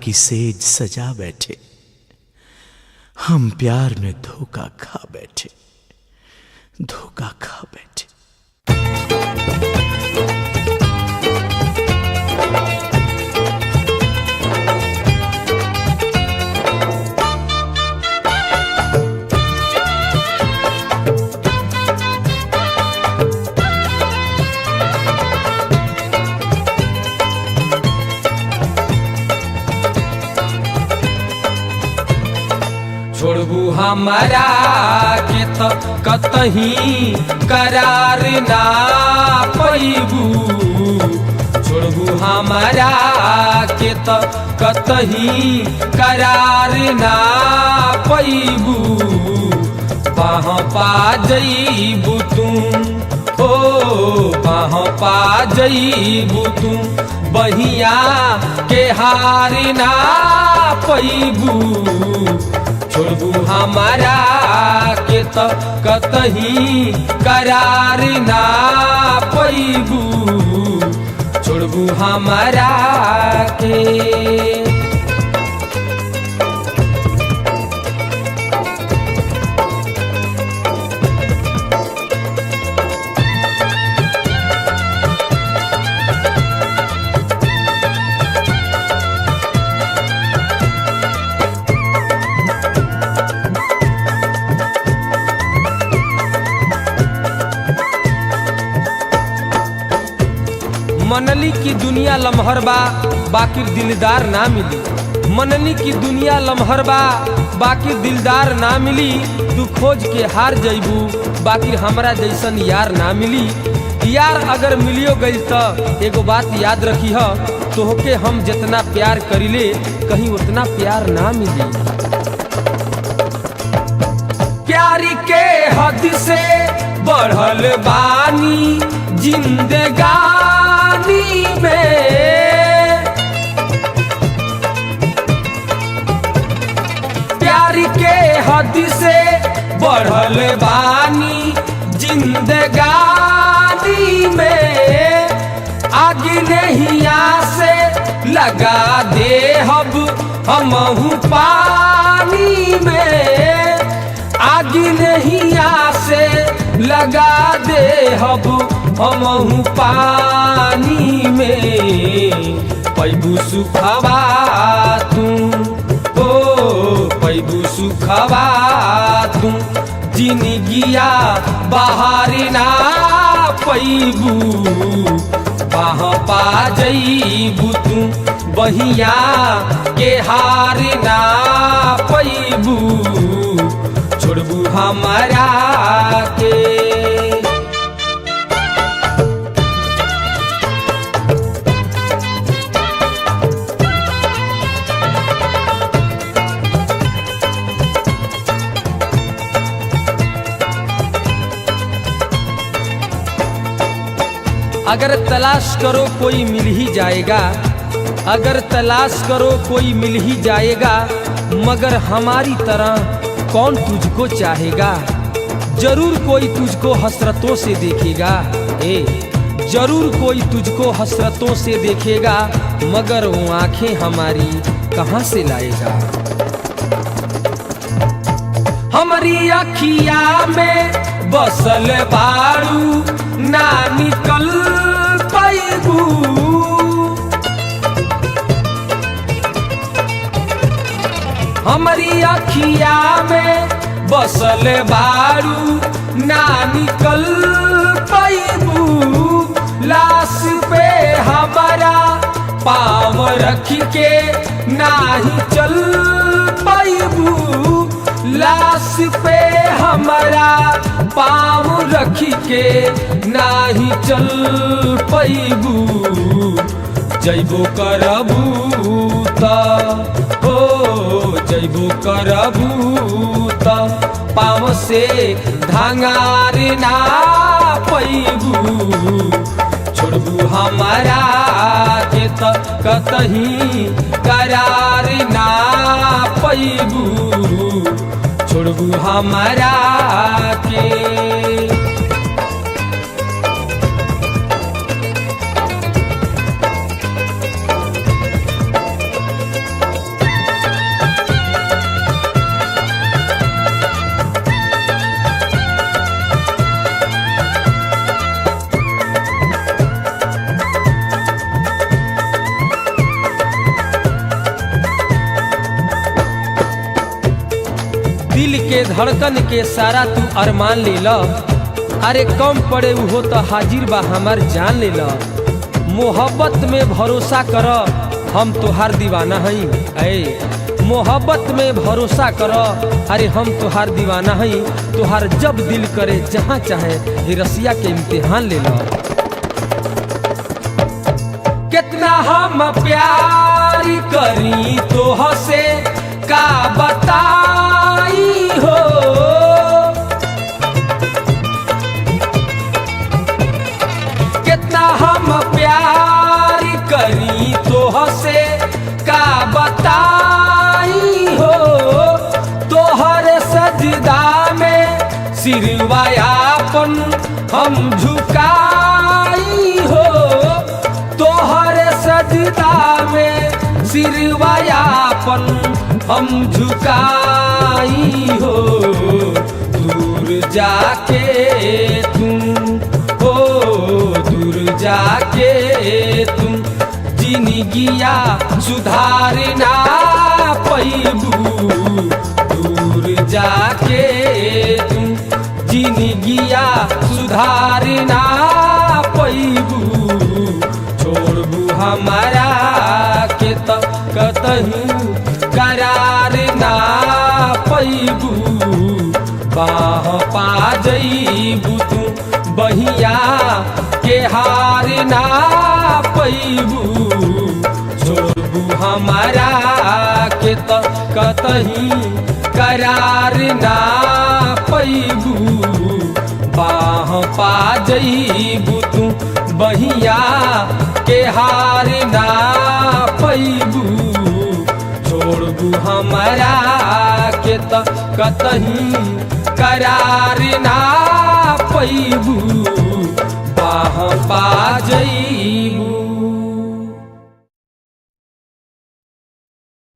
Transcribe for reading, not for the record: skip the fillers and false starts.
की सेज सजा बैठे, हम प्यार में धोखा खा बैठे, धोखा खा बैठे। छोड़बू हमारा के तो कतही करार ना पैबू, छोड़बू हमारा के तो कतही करार ना पैबू। बाह पा जईबू तुम, ओ बाह पा जईबू तुम, बहिया के हार ना पैबू। छोड़बू हमारा के तो कतही करार ना पैबू, छोड़बू हमारा के। मनली की दुनिया लम्हर बा बाकी दिलदार ना मिली, मनली की दुनिया लम्हर बा बाकी दिलदार ना मिली। तू खोज के हार जईबू बाकी हमरा जैसन यार ना मिली। यार अगर मिलियो गई तो एगो बात याद रखी है, तोहके हम जितना प्यार करिले कहीं उतना प्यार ना मिली। प्यारी के हद से बढ़ल बानी जिंदगानी में, प्यार के हद से बढ़ल बानी जिंदगानी में। आगे नहिया से लगा दे हब हमहू पानी में, आगे नहिया से लगा दे हब हमहू पानी में। पैबू सुखवा तू, ओ पैबू सुखवा तू, जिंदगिया बाहर ना पैबू। बाह पा जईबू तू, बहिया के हार ना पैबू, छोड़बू हमारा के। अगर तलाश करो कोई मिल ही जाएगा, अगर तलाश करो कोई मिल ही जाएगा, मगर हमारी तरह कौन तुझको चाहेगा। जरूर कोई तुझको हसरतों से देखेगा, जरूर कोई तुझको हसरतों से देखेगा, मगर वो आंखें हमारी कहाँ से लाएगा। हमारी अखिया में बसल बारू ना निकल पैबू, हमारी अखिया में बसल बारू ना निकल पैबू। लाश पे हमारा पाँव रख के नाही चल पैबू, लाश पे हमारा पाँव रख के नाही चल पैबू। जैबो करबू ता, ओ जैबो करबू ता, पाँव से धांगार ना पैबू। छोड़बू हमारा के तो कतही करार ना पैबू, छोड़बू हमारा के। के धड़कन के सारा तू अरमान ले ला। अरे कम पड़े हो तो हाजिर बा हमार जान ले ला। मोहब्बत में भरोसा कर हम तोहार दीवाना हई। ऐ मोहब्बत में भरोसा कर, अरे हम तोहार दीवाना हई। तोहार जब दिल करे जहाँ चाहे ये रसिया के इम्तिहान ले ला। कितना हम प्यार करी तोह से का बताई हो। कितना हम प्यार करी तोह से का बताई हो। तोहर सजदा में सिरवायापन हम झुकाई हो। तोहर सजदा में सिरवायापन हम झुकाई हो। दूर जाके तुम हो, दूर जाके तुम जिंदगिया सुधारना पैबू। दूर जाके तुम जिंदगिया सुधारना पैबू। छोड़बू हमारा के तो कतहू करार ना पैबू। बाह पा जईबू तू बहिया के हार ना पैबू। छोड़बू हमारा के तो कतही करार ना पैबू। बाह पा जईबू तू बहिया के हार ना पैबू। छोड़बू हमारा के तो कतही करार ना पैबू।